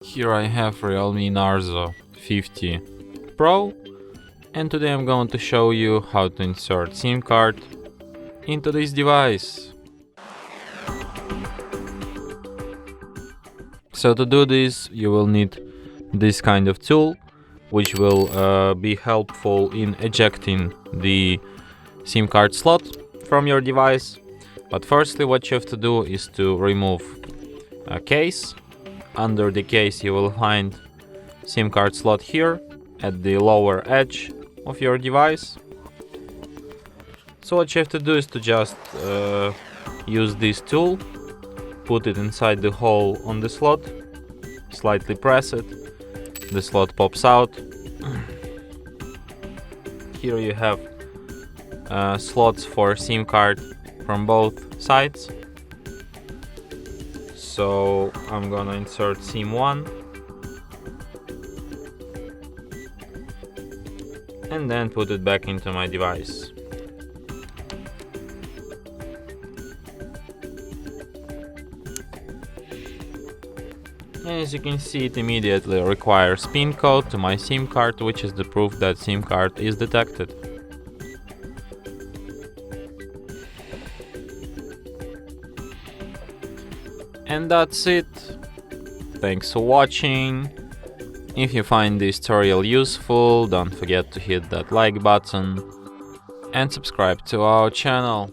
Here I have REALME Narzo 50 Pro, and today I'm going to show you how to insert SIM card into this device. So to do this you will need this kind of tool, which will be helpful in ejecting the SIM card slot from your device. But firstly, what you have to do is to remove a case. Under the case you will find SIM card slot here at the lower edge of your device. So what you have to do is to just use this tool, put it inside the hole on the slot, slightly press it, the slot pops out. Here you have slots for SIM card from both sides. So I'm gonna insert SIM 1 and then put it back into my device. And as you can see, it immediately requires PIN code to my SIM card, which is the proof that SIM card is detected. And that's it. Thanks for watching. If you find this tutorial useful, don't forget to hit that like button and subscribe to our channel.